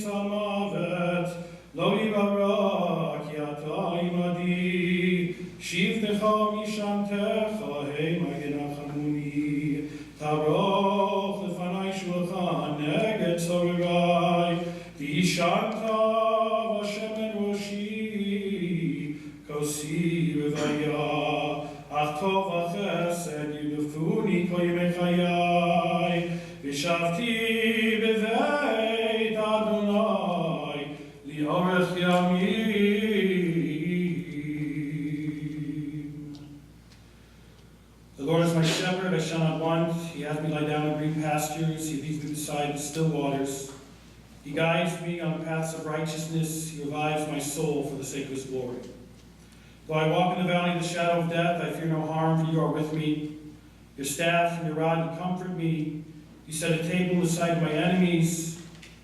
צמוות, לא יברא כי אתה עמדי, שבטך משענתך המה ינחמוני, תברוך לפני שולחן נגד צורריי, והישנת ושמן ראשי, כוסי רוויה, אך טוב וחסד ירדפוני כל ימי חיי, ושבתי בבית אדוני לאורך ימים. The Lord is my shepherd, I shall not want. He hath me lie down in green pastures. He leads me beside the still waters. He guides me on the paths of righteousness. He revives my soul for the sake of his glory. Though I walk in the valley of the shadow of death, I fear no harm, for you are with me. Your staff and your rod, you comfort me. You set a table in the sight of my enemies.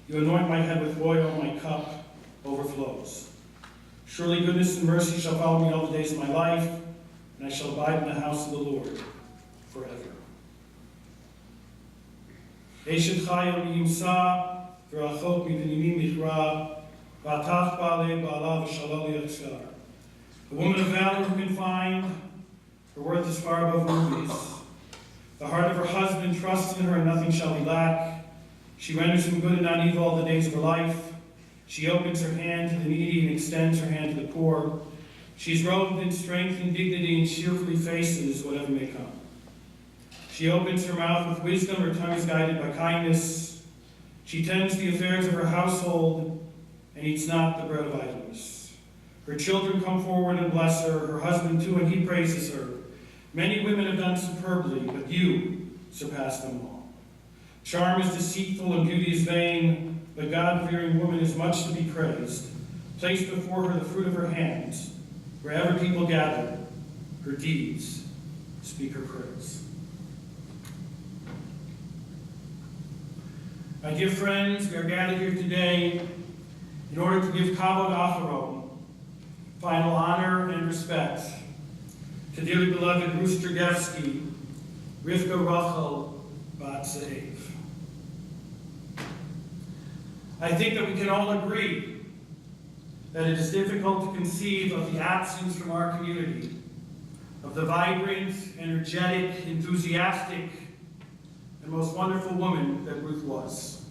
You anoint my head with oil, my cup overflows. Surely goodness and mercy shall follow me all the days of my life, and I shall abide in the house of the Lord forever. Eshet chayo miyimsa, v'rachot miv'nimim michra, v'atach ba'alei ba'ala v'shalal yachshar. A woman of valor who can find, her worth is far above rubies. The heart of her husband trusts in her, and nothing shall be lack. She renders him good and not evil all the days of her life. She opens her hand to the needy and extends her hand to the poor. She is robed in strength and dignity and cheerfully faces whatever may come. She opens her mouth with wisdom, her tongue is guided by kindness. She tends the affairs of her household and eats not the bread of idleness. Her children come forward and bless her, her husband too, and he praises her. Many women have done superbly, but you surpass them all. Charm is deceitful and beauty is vain, but God-fearing woman is much to be praised. Place before her the fruit of her hands. Wherever people gather, her deeds speak her praise. My dear friends, we are gathered here today in order to give kavod acharon, final honor and respect, to dearly beloved Ruth Stregevsky, Rivka Rachel Bat Ze'ev. I think that we can all agree that it is difficult to conceive of the absence from our community of the vibrant, energetic, enthusiastic, and most wonderful woman that Ruth was.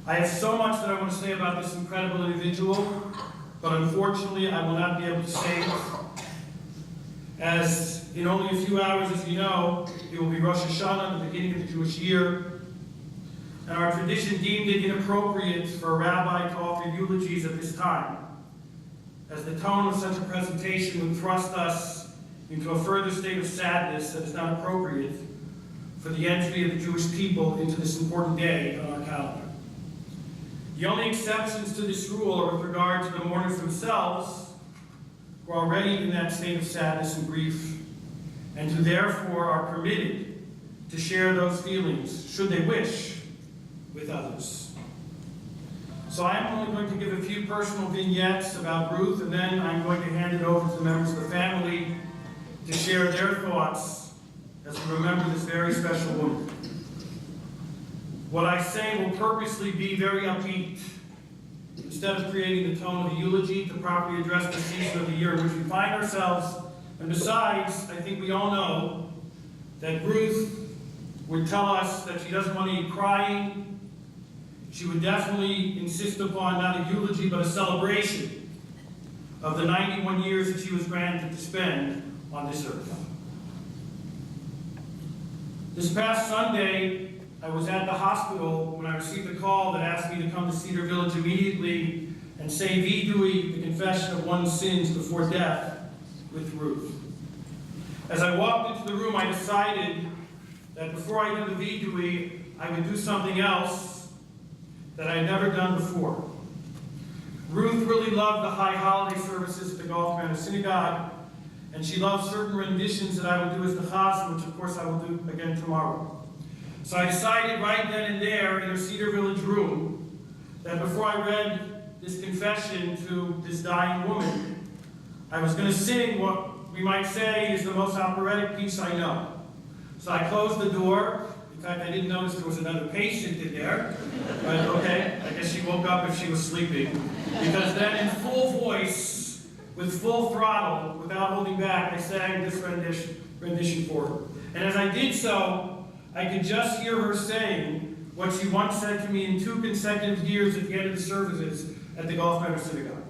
I have so much that I want to say about this incredible individual, but unfortunately I will not be able to say it, as in only a few hours, as you know, it will be Rosh Hashanah, the beginning of the Jewish year, and our tradition deemed it inappropriate for a rabbi to offer eulogies at this time, as the tone of such a presentation would thrust us into a further state of sadness that is not appropriate for the entry of the Jewish people into this important day on our calendar. The only exceptions to this rule are with regard to the mourners themselves, who are already in that state of sadness and grief, and who therefore are permitted to share those feelings, should they wish, with others. So I am only going to give a few personal vignettes about Ruth, and then I'm going to hand it over to the members of the family to share their thoughts as we remember this very special woman. What I say will purposely be very upbeat, instead of creating the tone of a eulogy to properly address the season of the year in which we find ourselves. And besides, I think we all know that Ruth would tell us that she doesn't want any crying. She would definitely insist upon not a eulogy, but a celebration of the 91 years that she was granted to spend on this earth. This past Sunday, I was at the hospital when I received a call that asked me to come to Cedar Village immediately and say vidui, the confession of one's sins before death, with Ruth. As I walked into the room, I decided that before I do the vidui, I would do something else that I had never done before. Ruth really loved the high holiday services at the Gulf Manor Synagogue, and she loved certain renditions that I would do as the chazan, which of course I will do again tomorrow. So I decided right then and there in her Cedar Village room that before I read this confession to this dying woman, I was going to sing what we might say is the most operatic piece I know. So I closed the door, fact, I didn't notice there was another patient in there. But okay, I guess she woke up if she was sleeping. Because then in full voice, with full throttle, without holding back, I sang this rendition for her. And as I did so, I could just hear her saying what she once said to me in 2 consecutive years at the end of the services at the Gulf Meadow Synagogue.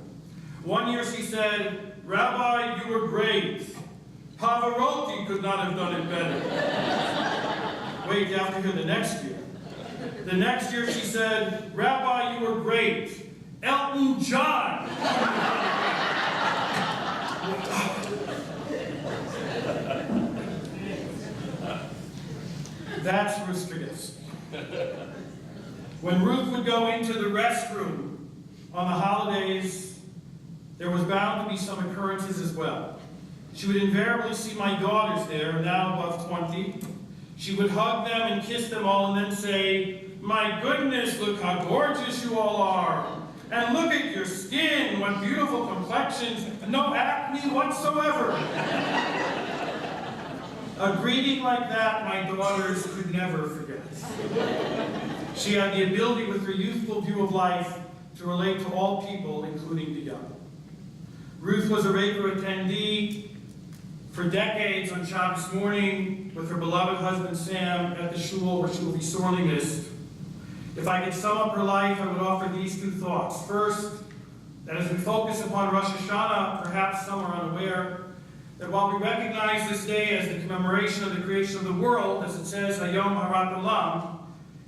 One year she said, "Rabbi, you were great. Pavarotti could not have done it better." Wait, you have to hear the next year. The next year she said, "Rabbi, you were great. Elton John." That's Ruth Stregevsky. When Ruth would go into the restroom on the holidays, there was bound to be some occurrences as well. She would invariably see my daughters there, now above 20. She would hug them and kiss them all and then say, "My goodness, look how gorgeous you all are. And look at your skin, what beautiful complexions, no acne whatsoever." A greeting like that my daughters could never forget. She had the ability with her youthful view of life to relate to all people, including the young. Ruth was a regular attendee for decades on Shabbos morning with her beloved husband Sam at the shul, where she will be sorely missed. If I could sum up her life, I would offer these 2 thoughts. First, that as we focus upon Rosh Hashanah, perhaps some are unaware that while we recognize this day as the commemoration of the creation of the world, as it says, Hayom Harat Olam,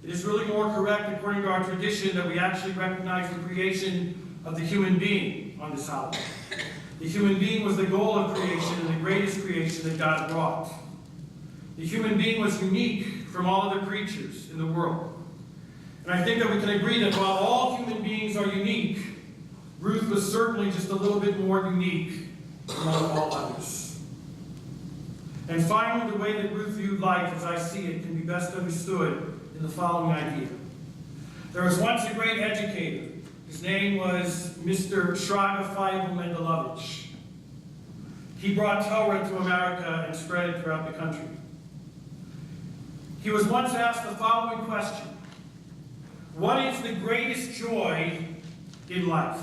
it is really more correct, according to our tradition, that we actually recognize the creation of the human being on this holiday. The human being was the goal of creation and the greatest creation that God brought. The human being was unique from all other creatures in the world. And I think that we can agree that while all human beings are unique, Ruth was certainly just a little bit more unique among all others. And finally, the way that Ruth viewed life, as I see it, can be best understood in the following idea. There was once a great educator. His name was Mr. Shraga Feivel Mendelovich. He brought Torah to America and spread it throughout the country. He was once asked the following question: what is the greatest joy in life?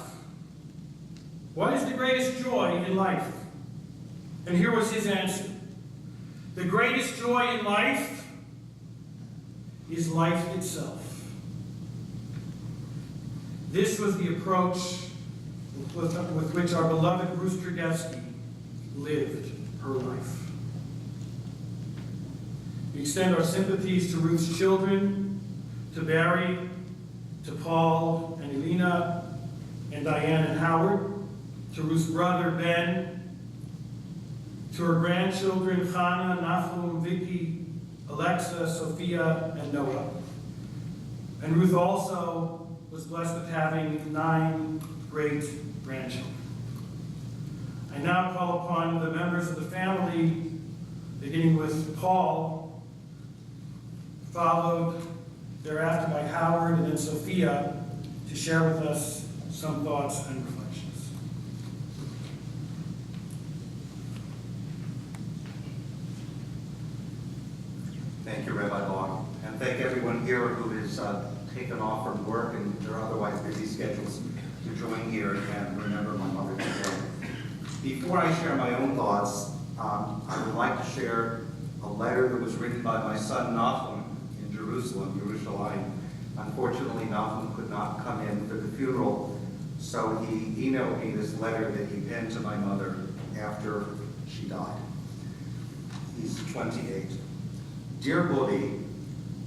What is the greatest joy in life? And here was his answer: the greatest joy in life is life itself. This was the approach with which our beloved Ruth Stregevsky lived her life. We extend our sympathies to Ruth's children, to Barry, to Paul and Elena, and Diane and Howard, to Ruth's brother Ben, to her grandchildren Chana, Nachum, Vicky, Alexa, Sophia, and Noah. And Ruth also was blessed with having 9 great-grandchildren. I now call upon the members of the family, beginning with Paul, followed thereafter by Howard and then Sophia, to share with us some thoughts and reflections. Thank you, Rabbi Long, and thank everyone here who has taken off from work and their otherwise busy schedules to join here and remember my mother today. Before I share my own thoughts, I would like to share a letter that was written by my son Nachum in Jerusalem, Yerushalayim. Unfortunately, Nachum could not come in for the funeral, so he emailed me this letter that he penned to my mother after she died. He's 28. Dear Buddy,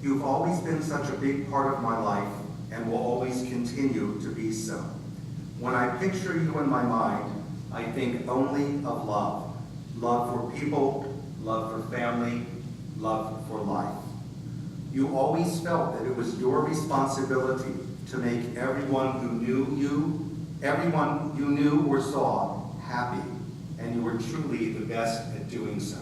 you've always been such a big part of my life and will always continue to be so. When I picture you in my mind, I think only of love. Love for people, love for family, love for life. You always felt that it was your responsibility to make everyone who knew you, everyone you knew or saw, happy, and you were truly the best at doing so.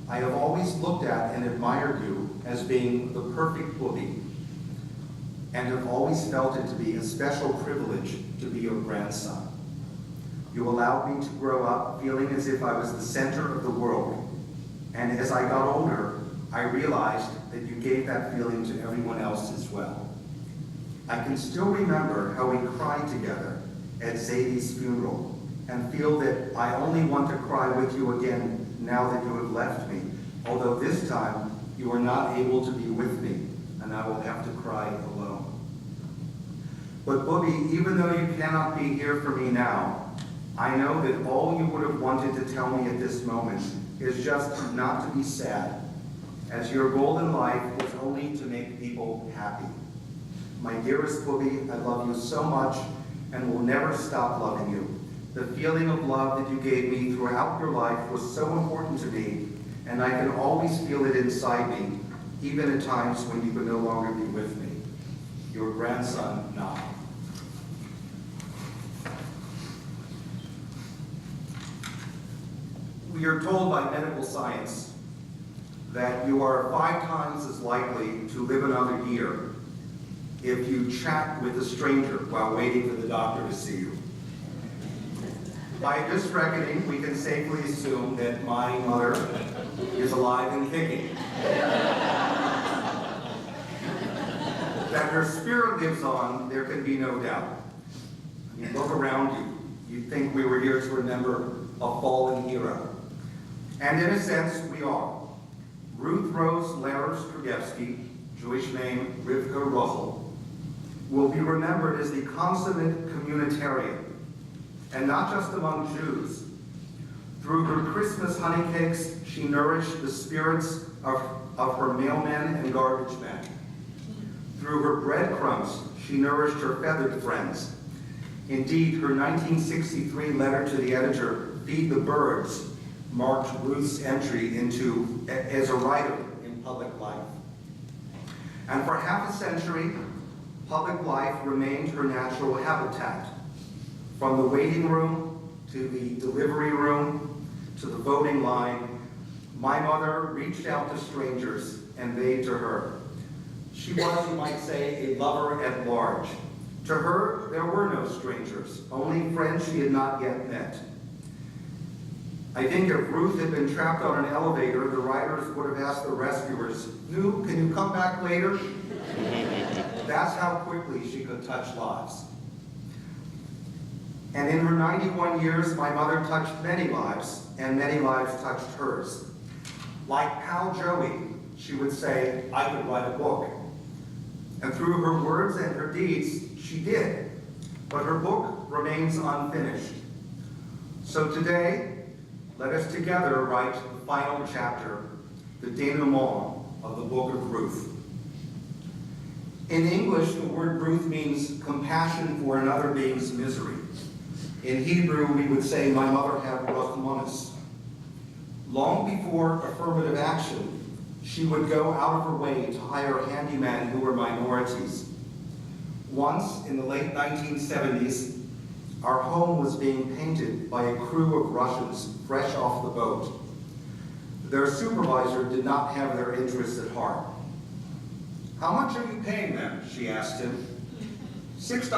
I have always looked at and admired you as being the perfect Buddy, and have always felt it to be a special privilege to be your grandson. You allowed me to grow up feeling as if I was the center of the world, and as I got older, I realized that you gave that feeling to everyone else as well. I can still remember how we cried together at Zadie's funeral and feel that I only want to cry with you again now that you have left me, although this time you are not able to be with me and I will have to cry alone. But Booby, even though you cannot be here for me now, I know that all you would have wanted to tell me at this moment is just not to be sad, as your goal in life was only to make people happy. My dearest Booby, I love you so much and will never stop loving you. The feeling of love that you gave me throughout your life was so important to me, and I can always feel it inside me, even at times when you can no longer be with me. Your grandson, Nob. We are told by medical science that you are 5 times as likely to live another year if you chat with a stranger while waiting for the doctor to see you. By this reckoning, we can safely assume that my mother is alive and kicking. That her spirit lives on, there can be no doubt. I mean, look around you. You'd think we were here to remember a fallen hero. And in a sense, we are. Ruth Rose Lehrer Stregevsky, Jewish name Rivka Russell, will be remembered as the consummate communitarian, and not just among Jews. Through her Christmas honey cakes, she nourished the spirits of her mailmen and garbage men. Through her breadcrumbs, she nourished her feathered friends. Indeed, her 1963 letter to the editor, Feed the Birds, marked Ruth's entry as a writer in public life. And for half a century, public life remained her natural habitat. From the waiting room to the delivery room to the voting line, my mother reached out to strangers and they to her. She was, you might say, a lover at large. To her, there were no strangers, only friends she had not yet met. I think if Ruth had been trapped on an elevator, the writers would have asked the rescuers, "Nu, can you come back later?" That's how quickly she could touch lives. And in her 91 years, my mother touched many lives, and many lives touched hers. Like pal Joey, she would say, "I could write a book." And through her words and her deeds, she did. But her book remains unfinished. So today, let us together write the final chapter, the denouement of the book of Ruth. In English, the word Ruth means compassion for another being's misery. In Hebrew, we would say, my mother had rachmanis. Long before affirmative action, she would go out of her way to hire handymen who were minorities. Once, in the late 1970s, our home was being painted by a crew of Russians fresh off the boat. Their supervisor did not have their interests at heart. "How much are you paying them?" she asked him. $6